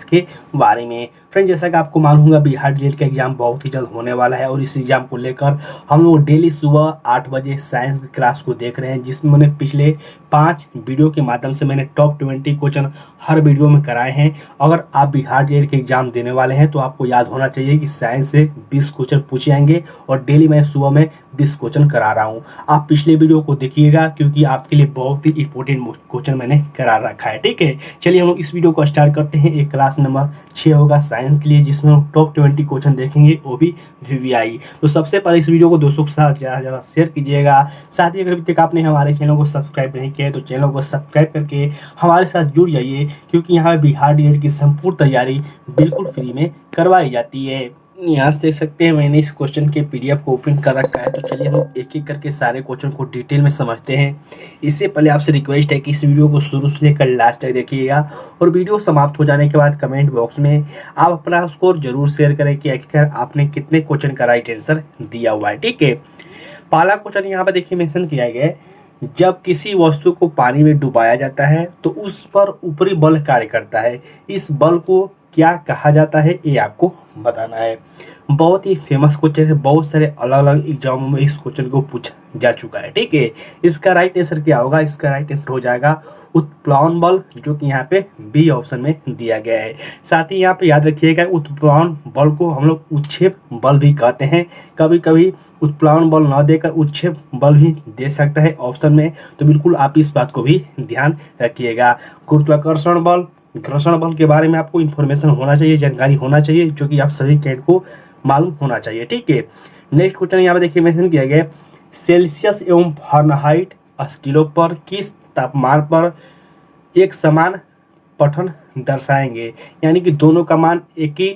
के बारे में। फ्रेंड, जैसा कि आपको मालूम होगा बिहार डीएलएड का एग्जाम बहुत ही जल्द होने वाला है और इस एग्जाम को लेकर हम लोग डेली सुबह 8 बजे साइंस की क्लास को देख रहे हैं, जिसमें मैंने पिछले 5 वीडियो के माध्यम से मैंने टॉप 20 क्वेश्चन हर वीडियो में कराए हैं। अगर आप बिहार डीएलएड के एग्जाम देने वाले हैं तो आपको याद होना चाहिए कि साइंस से 20 क्वेश्चन पूछे जाएंगे और डेली मैं सुबह में 20 क्वेश्चन करा रहा हूँ। आप पिछले वीडियो को देखिएगा क्योंकि आपके लिए बहुत ही इंपॉर्टेंट क्वेश्चन मैंने करा रखा है। ठीक है, चलिए हम लोग इस वीडियो को स्टार्ट करते हैं। एक क्लास नंबर 6 होगा साइंस के लिए, जिसमें हम टॉप 20 क्वेश्चन देखेंगे, वो भी वीवीआई। तो सबसे पहले इस वीडियो को दोस्तों के साथ ज़्यादा शेयर कीजिएगा। साथ ही अगर अभी तक आपने हमारे चैनल को सब्सक्राइब नहीं किया है तो चैनल को सब्सक्राइब करके हमारे साथ जुड़ जाइए, क्योंकि यहाँ बिहार डीएलएड की संपूर्ण तैयारी बिल्कुल फ्री में करवाई जाती है। यहाँ से देख सकते हैं मैंने इस क्वेश्चन के पीडीएफ को ओपन कर रखा है। तो चलिए हम एक एक करके सारे क्वेश्चन को डिटेल में समझते हैं। इससे पहले आपसे रिक्वेस्ट है कि इस वीडियो को शुरू से लेकर लास्ट तक देखिएगा और वीडियो समाप्त हो जाने के बाद कमेंट बॉक्स में आप अपना स्कोर जरूर शेयर करें कि आखिर आपने कितने क्वेश्चन का राइट आंसर दिया हुआ है। ठीक है, पहला क्वेश्चन यहाँ पर देखिए मेंशन किया गया है, जब किसी वस्तु को पानी में डुबाया जाता है तो उस पर ऊपरी बल कार्य करता है। इस बल को क्या कहा जाता है, ये आपको बताना है। बहुत ही फेमस क्वेश्चन है, बहुत सारे अलग अलग एग्जामों में इस क्वेश्चन को पूछा जा चुका है। ठीक है, इसका राइट आंसर क्या होगा? इसका राइट आंसर हो जाएगा उत्प्लावन बल, जो कि यहाँ पे बी ऑप्शन में दिया गया है। साथ ही यहाँ पे याद रखिएगा उत्प्लावन बल को हम लोग उत्क्षेप बल भी कहते हैं। कभी कभी उत्प्लावन बल न देकर उत्क्षेप बल भी दे सकता है ऑप्शन में, तो बिल्कुल आप इस बात को भी ध्यान रखिएगा। गुरुत्वाकर्षण बल, घर्षण बल के बारे में आपको इन्फॉर्मेशन होना चाहिए, जानकारी होना चाहिए, जो कि आप सभी कैडेट को मालूम होना चाहिए। ठीक है, नेक्स्ट क्वेश्चन यहाँ पे देखिए मेंशन किया गया, सेल्सियस एवं फारेनहाइट स्केलों पर किस तापमान पर एक समान पठन दर्शाएंगे, यानी कि दोनों का मान एक ही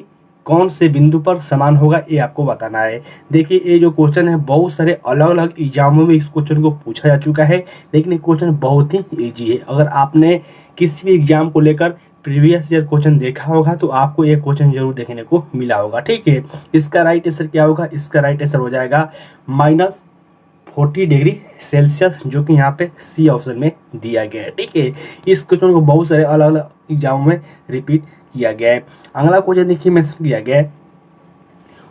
कौन से बिंदु पर समान होगा, ये आपको बताना है। देखिए ये जो क्वेश्चन है बहुत सारे अलग अलग एग्जामों में इस क्वेश्चन को पूछा जा चुका है, लेकिन ये क्वेश्चन बहुत ही इजी है। अगर आपने किसी भी एग्जाम को लेकर प्रीवियस ईयर क्वेश्चन देखा होगा तो आपको ये क्वेश्चन जरूर देखने को मिला होगा। ठीक है, इसका राइट आंसर क्या होगा? इसका राइट आंसर हो जाएगा -40 डिग्री सेल्सियस, जो कि यहाँ पे सी ऑप्शन में दिया गया है। ठीक है, इस क्वेश्चन को बहुत सारे अलग अलग एग्जामों में रिपीट किया गया है। अगला क्वेश्चन देखिए मेंशन किया गया है,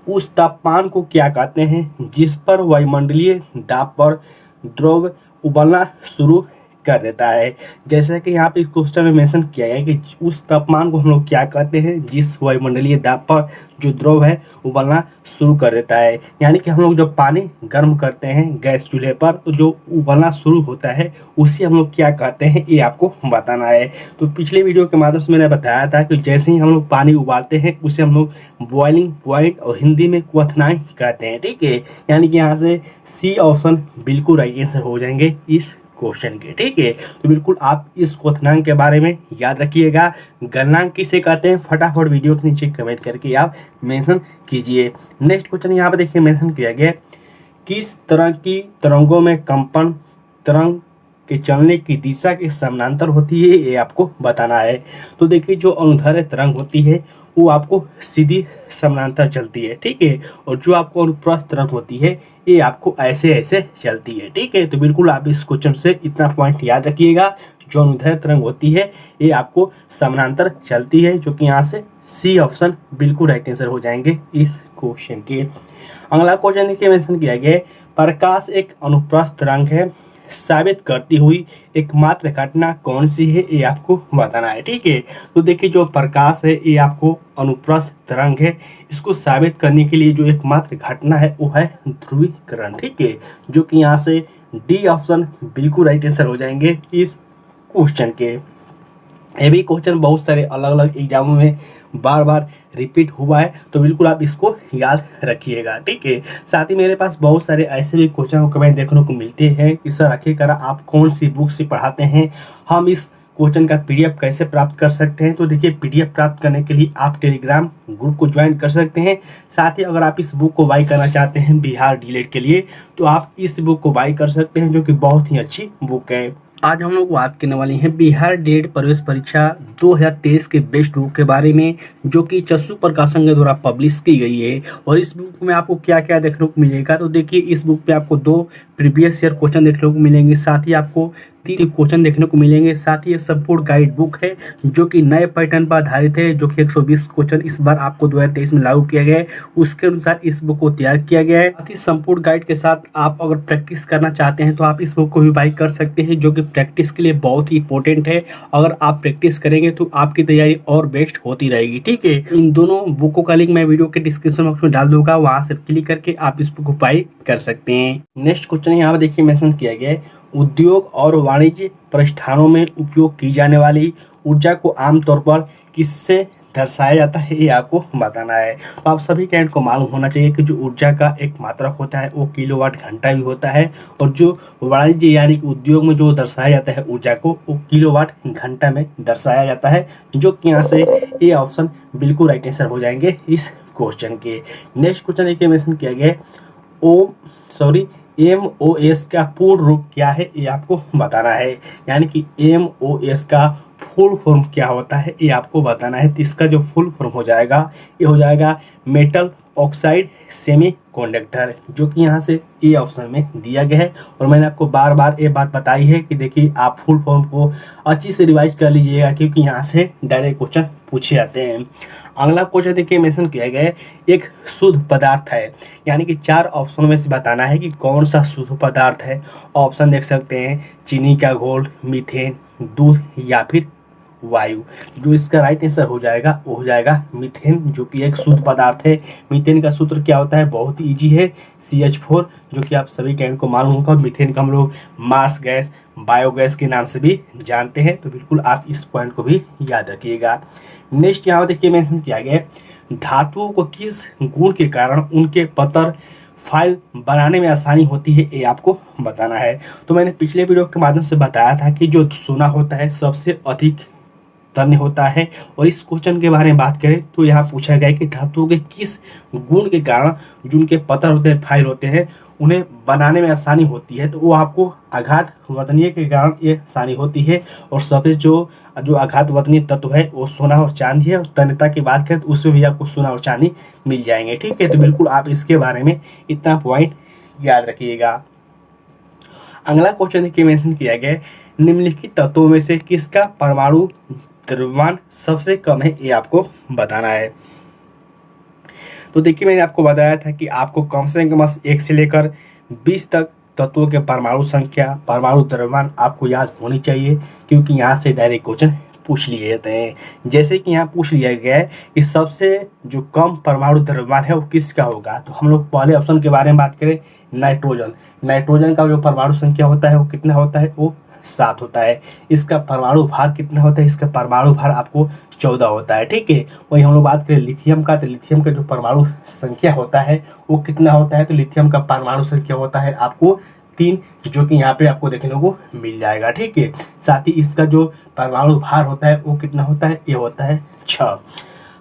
उस तापमान को क्या कहते हैं जिस पर वायुमंडलीय दाब पर द्रव उबलना शुरू कर देता है। जैसा कि यहाँ पे क्वेश्चन में मेंशन किया गया है कि उस तापमान को हम लोग क्या कहते हैं जिस वायुमंडलीय दाब पर जो द्रव है उबलना शुरू कर देता है। यानी कि हम लोग जब पानी गर्म करते हैं गैस चूल्हे पर तो जो उबलना शुरू होता है उसी हम लोग क्या कहते हैं, ये आपको बताना है। तो पिछले वीडियो के माध्यम से मैंने बताया था कि जैसे ही हम लोग पानी उबालते हैं उसे हम लोग बॉइलिंग पॉइंट और हिंदी में क्वथनांक कहते हैं। ठीक है, यानी कि यहाँ से सी ऑप्शन बिल्कुल राइट आंसर हो जाएंगे इस क्वेश्चन के। ठीक है, तो बिल्कुल आप इस क्वथनांक के बारे में याद रखिएगा। गलनांक किसे कहते हैं फटाफट वीडियो के नीचे कमेंट करके आप मेंशन कीजिए। नेक्स्ट क्वेश्चन यहाँ पे देखिए मेंशन किया गया, किस तरह की तरंगों में कंपन तरंग के चलने की दिशा के समानांतर होती है, ये आपको बताना है। तो देखिए जो अनुदैर्ध्य तरंग होती है वो आपको सीधी समानांतर चलती है। ठीक है, और जो आपको अनुप्रस्थ तरंग होती है ये आपको ऐसे ऐसे चलती है। ठीक है, तो बिल्कुल आप इस क्वेश्चन से इतना पॉइंट याद रखिएगा, जो अनुदैर्ध्य तरंग होती है ये आपको समानांतर चलती है, जो कि यहाँ से सी ऑप्शन बिल्कुल राइट आंसर हो जाएंगे इस क्वेश्चन के। अगला क्वेश्चन देखिए मेंशन किया गया, प्रकाश एक अनुप्रस्थ तरंग है, साबित करती हुई एकमात्र घटना कौन सी है, ये आपको बताना है। ठीक है, तो देखिए जो प्रकाश है ये आपको अनुप्रस्थ तरंग है, इसको साबित करने के लिए जो एकमात्र घटना है वो है ध्रुवीकरण। ठीक है, जो कि यहाँ से डी ऑप्शन बिल्कुल राइट आंसर हो जाएंगे इस क्वेश्चन के। ये भी क्वेश्चन बहुत सारे अलग अलग एग्जामों में बार बार रिपीट हुआ है, तो बिल्कुल आप इसको याद रखिएगा। ठीक है, साथ ही मेरे पास बहुत सारे ऐसे भी क्वेश्चन कमेंट देखने को मिलते हैं कि सर आखिरकार आप कौन सी बुक से पढ़ाते हैं, हम इस क्वेश्चन का पीडीएफ कैसे प्राप्त कर सकते हैं। तो देखिए पीडीएफ प्राप्त करने के लिए आप टेलीग्राम ग्रुप को ज्वाइन कर सकते हैं। साथ ही अगर आप इस बुक को बाई करना चाहते हैं बिहार डीएलएड के लिए तो आप इस बुक को बाई कर सकते हैं, जो कि बहुत ही अच्छी बुक है। आज हम लोग बात करने वाले हैं बिहार डीएलएड प्रवेश परीक्षा 2023 के बेस्ट बुक के बारे में, जो कि चस्सू प्रकाशन के द्वारा पब्लिश की गई है। और इस बुक में आपको क्या क्या देखने को मिलेगा, तो देखिए इस बुक पे आपको 2 प्रीवियस ईयर क्वेश्चन देखने को मिलेंगे, साथ ही आपको 3 क्वेश्चन देखने को मिलेंगे। साथ ही ये संपूर्ण गाइड बुक है जो कि नए पैटर्न पर आधारित है, जो कि 120 क्वेश्चन इस बार आपको 2023 में लागू किया गया है, उसके अनुसार इस बुक को तैयार किया गया है। साथ ही संपूर्ण गाइड के साथ आप अगर प्रैक्टिस करना चाहते हैं तो आप इस बुक को भी बाई कर सकते हैं, जो कि प्रैक्टिस के लिए बहुत ही इंपॉर्टेंट है। अगर आप प्रैक्टिस करेंगे तो आपकी तैयारी और बेस्ट होती रहेगी। ठीक है, इन दोनों बुकों का लिंक मैं वीडियो के डिस्क्रिप्शन बॉक्स में डाल दूंगा, वहां से क्लिक करके आप इस बुक को बाई कर सकते हैं। नेक्स्ट क्वेश्चन यहाँ पर देखिए मेंशन किया गया है, उद्योग और वाणिज्य प्रतिष्ठानों में उपयोग की जाने वाली ऊर्जा को आमतौर पर किससे दर्शाया जाता है, ये आपको बताना है। तो आप सभी कैंड को मालूम होना चाहिए कि जो ऊर्जा का एक मात्रक होता है वो किलोवाट घंटा भी होता है, और जो वाणिज्य यानी कि उद्योग में जो दर्शाया जाता है ऊर्जा को, वो किलोवाट घंटा में दर्शाया जाता है, जो कि यहाँ से ये ऑप्शन बिल्कुल राइट आंसर हो जाएंगे इस क्वेश्चन के। नेक्स्ट क्वेश्चन देखिए मेंशन किया गया है, MOS का पूर्ण रूप क्या है, ये आपको बताना है। यानी कि MOS का फुल फॉर्म क्या होता है, ये आपको बताना है। तो इसका जो फुल फॉर्म हो जाएगा, ये हो जाएगा मेटल ऑक्साइड सेमीकंडक्टर, जो कि यहाँ से ए ऑप्शन में दिया गया है। और मैंने आपको बार बार ये बात बताई है कि देखिए आप फुल फॉर्म को अच्छी से रिवाइज कर लीजिएगा, क्योंकि यहाँ से डायरेक्ट क्वेश्चन पूछे जाते हैं। अगला क्वेश्चन देखिए मेंशन किया गया है, एक शुद्ध पदार्थ है, यानी कि 4 ऑप्शन में से बताना है कि कौन सा शुद्ध पदार्थ है। ऑप्शन देख सकते हैं, चीनी का घोल, मीथेन, दूध या फिर वायु। जो इसका राइट आंसर हो जाएगा वो हो जाएगा मीथेन, जो कि एक शुद्ध पदार्थ है। मीथेन का सूत्र क्या होता है, बहुत ही ईजी है, CH4, जो कि आप सभी कैंड को मालूम होगा। मीथेन को हम लोग मार्स गैस, बायोगैस के नाम से भी जानते हैं, तो बिल्कुल आप इस पॉइंट को भी याद रखिएगा। नेक्स्ट यहाँ देखिए मेंशन किया गया है, धातुओं को किस गुण के कारण उनके पत्थर फाइल बनाने में आसानी होती है, ये आपको बताना है। तो मैंने पिछले वीडियो के माध्यम से बताया था कि जो सोना होता है सबसे अधिक तन्य होता है, और इस क्वेश्चन के बारे में बात करें तो यहाँ पूछा गया है कि धातुओं के किस गुण के कारण जो उनके पत्थर होते हैं, फाइल होते हैं, उन्हें बनाने में आसानी होती है। तो वो आपको आघात वतनीय के कारण ये आसानी होती है, और सबसे जो आघात वतनीय तत्व है वो सोना और चांदी है। और तन्यता की बात करें तो उसमें भी आपको सोना और चांदी मिल जाएंगे। ठीक है, तो बिल्कुल आप इसके बारे में इतना पॉइंट याद रखिएगा। अगला क्वेश्चन देखिए मेंशन किया गया है, निम्नलिखित तत्वों में से किसका परमाणु द्रव्यमान सबसे कम है, ये आपको बताना है। तो देखिए मैंने आपको बताया था कि आपको कम से कम 1 से लेकर 20 तक तत्वों के परमाणु संख्या, परमाणु द्रव्यमान आपको याद होनी चाहिए, क्योंकि यहाँ से डायरेक्ट क्वेश्चन पूछ लिए जाते हैं। जैसे कि यहाँ पूछ लिया गया है कि सबसे जो कम परमाणु द्रव्यमान है वो किसका होगा, तो हम लोग पहले ऑप्शन के बारे में बात करें, नाइट्रोजन। नाइट्रोजन का जो परमाणु संख्या होता है वो कितना होता है, वो 7 होता है। इसका परमाणु भार कितना होता है, इसका परमाणु भार आपको 14 होता है। ठीक है, वही हम लोग बात करें लिथियम का, तो लिथियम का जो परमाणु संख्या होता है वो कितना होता है, तो लिथियम का परमाणु संख्या होता है आपको 3, जो कि यहाँ पे आपको देखने को मिल जाएगा। ठीक है, साथ ही इसका जो परमाणु भार होता है वो कितना होता है, ये होता है 6।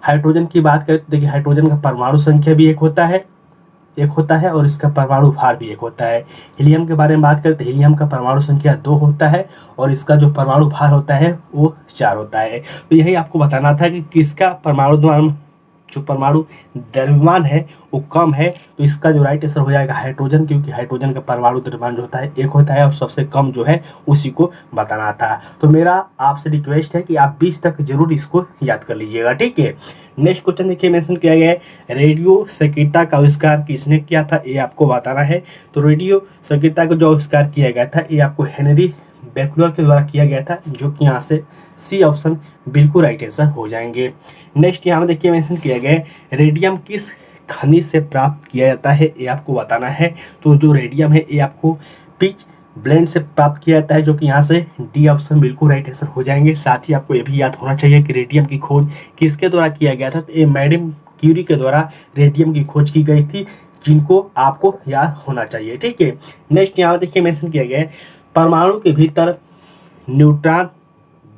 हाइड्रोजन की बात करें तो देखिए हाइड्रोजन का परमाणु संख्या भी एक होता है और इसका परमाणु भार भी एक होता है। हीलियम के बारे में बात करें तो हीलियम का परमाणु संख्या 2 होता है और इसका जो परमाणु भार होता है वो 4 होता है। तो यही आपको बताना था कि किसका परमाणु द्रव्यमान है वो कम है, तो इसका जो राइट आंसर हो जाएगा हाइड्रोजन, क्योंकि हाइड्रोजन का परमाणु द्रव्यमान जो होता है 1 होता है और सबसे कम जो है उसी को बताना था। तो मेरा आपसे रिक्वेस्ट है कि आप 20 तक जरूर इसको याद कर लीजिएगा। ठीक है, नेक्स्ट क्वेश्चन देखिए मेंशन किया गया है, रेडियो सक्रियता का आविष्कार किसने किया था, ये आपको बताना है। तो रेडियो सक्रियता का जो आविष्कार किया गया था ये आपको हेनरी बेकलर के द्वारा किया गया था, जो कि यहाँ से सी ऑप्शन बिल्कुल राइट आंसर हो जाएंगे। नेक्स्ट यहाँ में देखिए मेंशन किया गया है, रेडियम किस खनिज से प्राप्त किया जाता है, ये आपको बताना है। तो जो रेडियम है ये आपको पिच ब्लेंड से प्राप्त किया जाता है, जो कि यहाँ से डी ऑप्शन बिल्कुल राइट आंसर हो जाएंगे। साथ ही आपको ये भी याद होना चाहिए कि रेडियम की खोज किसके द्वारा किया गया था, तो ये मैडम क्यूरी के द्वारा रेडियम की खोज की गई थी, जिनको आपको याद होना चाहिए। ठीक है, नेक्स्ट यहाँ देखिए मेंशन किया गया है, परमाणु के भीतर न्यूट्रॉन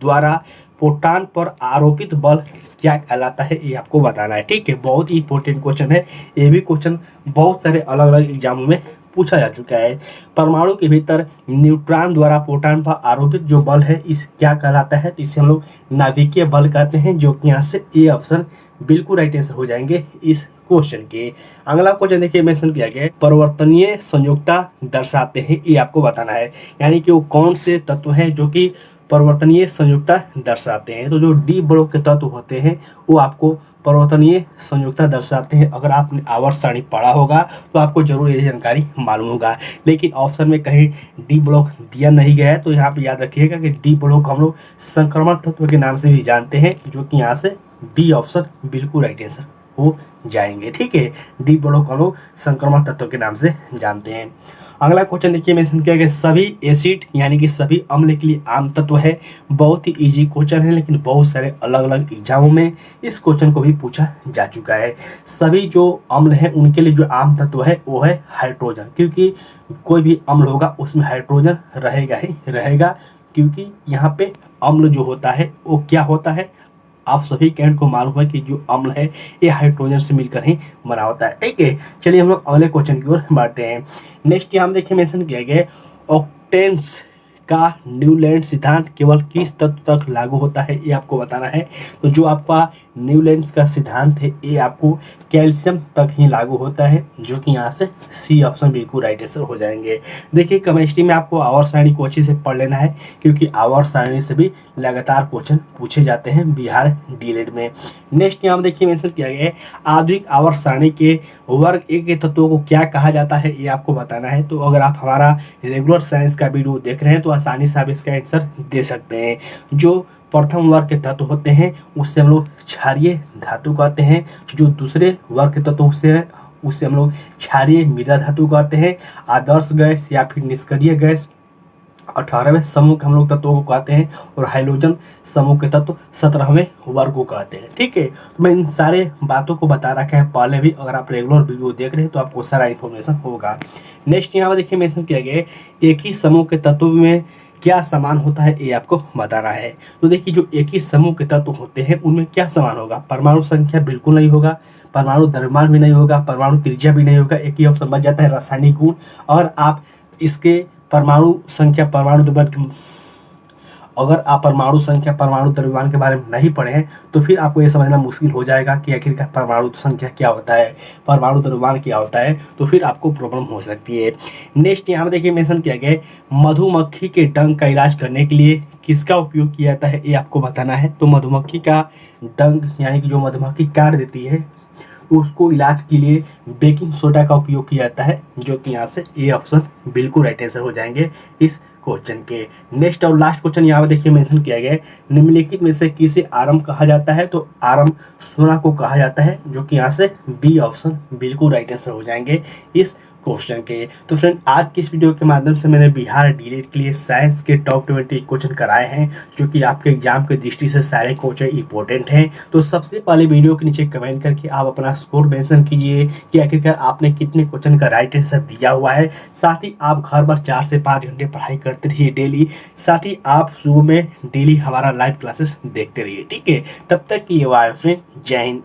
द्वारा प्रोटॉन पर आरोपित बल क्या कहलाता है, ये आपको बताना है। ठीक है, बहुत ही इंपॉर्टेंट क्वेश्चन है, ये भी क्वेश्चन बहुत सारे अलग अलग एग्जामों में पूछा जा चुका है। परमाणु के भीतर न्यूट्रॉन द्वारा प्रोटॉन पर आरोपित जो बल है इस क्या कहलाता है, तो इसे हम लोग नाभिकीय बल कहते हैं, जो कि यहाँ से ए ऑप्शन बिल्कुल राइट आंसर हो जाएंगे इस क्वेश्चन के। अगला क्वेश्चन देखिए मेंशन किया गया है, परिवर्तनीय संयोजकता दर्शाते हैं, ये आपको बताना है। यानी कि वो कौन से तत्व हैं जो कि परिवर्तनीय संयोजकता दर्शाते हैं। तो जो डी ब्लॉक के तत्व होते हैं वो आपको परिवर्तनीय संयोजकता दर्शाते हैं। अगर आपने आवर्त सारणी पढ़ा होगा तो आपको जरूर ये जानकारी मालूम होगा, लेकिन ऑप्शन में कहीं डी ब्लॉक दिया नहीं गया है। तो यहाँ पे याद रखिएगा कि डी ब्लॉक हम लोग संक्रमण तत्व के नाम से भी जानते हैं, जो कि यहाँ से बी ऑप्शन बिल्कुल राइट आंसर हो जाएंगे। ठीक है, डी ब्लॉक हम लोग संक्रमण तत्व के नाम से जानते हैं। अगला क्वेश्चन देखिए मेंशन किया गया, सभी एसिड यानी कि सभी अम्ल के लिए आम तत्व है। बहुत ही इजी क्वेश्चन है, लेकिन बहुत सारे अलग अलग एग्जामों में इस क्वेश्चन को भी पूछा जा चुका है। सभी जो अम्ल हैं उनके लिए जो आम तत्व है वो है हाइड्रोजन, क्योंकि कोई भी अम्ल होगा उसमें हाइड्रोजन रहेगा ही रहेगा, क्योंकि यहाँ पे अम्ल जो होता है वो क्या होता है, आप सभी कैंट को मालूम है कि जो अम्ल है ये हाइड्रोजन से मिलकर ही बना होता है। ठीक है, चलिए हम लोग अगले क्वेश्चन की ओर बढ़ते हैं। नेक्स्ट यहाँ देखिए मेंशन किया गया है, ऑक्टेन्स का न्यूलैंड सिद्धांत केवल किस तत्व तक लागू होता है, ये आपको बताना है। तो जो आपका न्यूलैंड का सिद्धांत है ये आपको कैल्शियम तक ही लागू होता है, जो कि यहाँ से सी ऑप्शन बिल्कुल राइट आंसर हो जाएंगे। देखिए केमिस्ट्री में आपको आवर्त सारणी को अच्छे से पढ़ लेना है, क्योंकि आवर्त सारणी से भी लगातार क्वेश्चन पूछे जाते हैं बिहार डीएलएड में। नेक्स्ट यहाँ देखिए मेंशन किया गया है, आधुनिक आवर्त सारणी के वर्ग एक के तत्वों को क्या कहा जाता है, ये आपको बताना है। तो अगर आप हमारा रेगुलर साइंस का वीडियो देख रहे हैं तो आसानी से आप इसका आंसर दे सकते हैं। जो प्रथम वर्ग के तत्व होते हैं उससे हम लोग क्षारीय धातु कहते हैं। जो दूसरे वर्ग के तत्व उससे हम लोग क्षारीय मृदा धातु कहते हैं। आदर्श गैस या फिर निष्क्रिय गैस 18वें समूह के हम लोग तत्वों को कहते हैं, और हाइड्रोजन समूह के तत्व 17वें वर्ग को कहते हैं। ठीक है, तो मैं इन सारे बातों को बता रखा है पहले भी, अगर आप रेगुलर वीडियो देख रहे हैं तो आपको सारा इन्फॉर्मेशन होगा। नेक्स्ट यहाँ पर देखिए मेंशन किया गया है, एक ही समूह के तत्व में क्या समान होता है, ये आपको बताना है। तो देखिए जो एक ही समूह के तत्व होते हैं उनमें क्या समान होगा, परमाणु संख्या बिल्कुल नहीं होगा, परमाणु द्रव्यमान भी नहीं होगा, परमाणु त्रिज्या भी नहीं होगा। एक ही ऑप्शन बच जाता है रासायनिक गुण। और आप इसके परमाणु संख्या परमाणु द्रव्यमान, अगर आप परमाणु संख्या परमाणु द्रव्यमान के बारे में नहीं पढ़े हैं तो फिर आपको ये समझना मुश्किल हो जाएगा कि आखिरकार परमाणु संख्या क्या होता है, परमाणु द्रव्यमान क्या होता है, तो फिर आपको प्रॉब्लम हो सकती है। नेक्स्ट यहाँ पर देखिए मेंशन किया गया है, मधुमक्खी के डंक का इलाज करने के लिए किसका उपयोग किया जाता है, ये आपको बताना है। तो मधुमक्खी का डंक यानी कि जो मधुमक्खी काट देती है उसको इलाज के लिए बेकिंग सोडा का उपयोग किया जाता है, जो कि यहाँ से ए ऑप्शन बिल्कुल राइट आंसर हो जाएंगे इस क्वेश्चन के। नेक्स्ट और लास्ट क्वेश्चन यहाँ पे देखिए मेंशन किया गया है, निम्नलिखित में से किसे आरम कहा जाता है। तो आरम सोना को कहा जाता है, जो कि यहाँ से बी ऑप्शन बिल्कुल राइट आंसर हो जाएंगे इस क्वेश्चन के। तो फ्रेंड आज की इस वीडियो के माध्यम से मैंने बिहार डीएलएड के लिए साइंस के टॉप 20 क्वेश्चन कराए हैं, जो कि आपके एग्जाम के दृष्टि से सारे क्वेश्चन इंपॉर्टेंट हैं। तो सबसे पहले वीडियो के नीचे कमेंट करके आप अपना स्कोर मेंशन कीजिए कि आखिरकार आपने कितने क्वेश्चन का राइट आंसर दिया हुआ है। साथ ही आप घर पर 4 से 5 घंटे पढ़ाई करते रहिए डेली। साथ ही आप सुबह में डेली हमारा लाइव क्लासेस देखते रहिए। ठीक है, तब तक के लिए फ्रेंड, जय हिंद।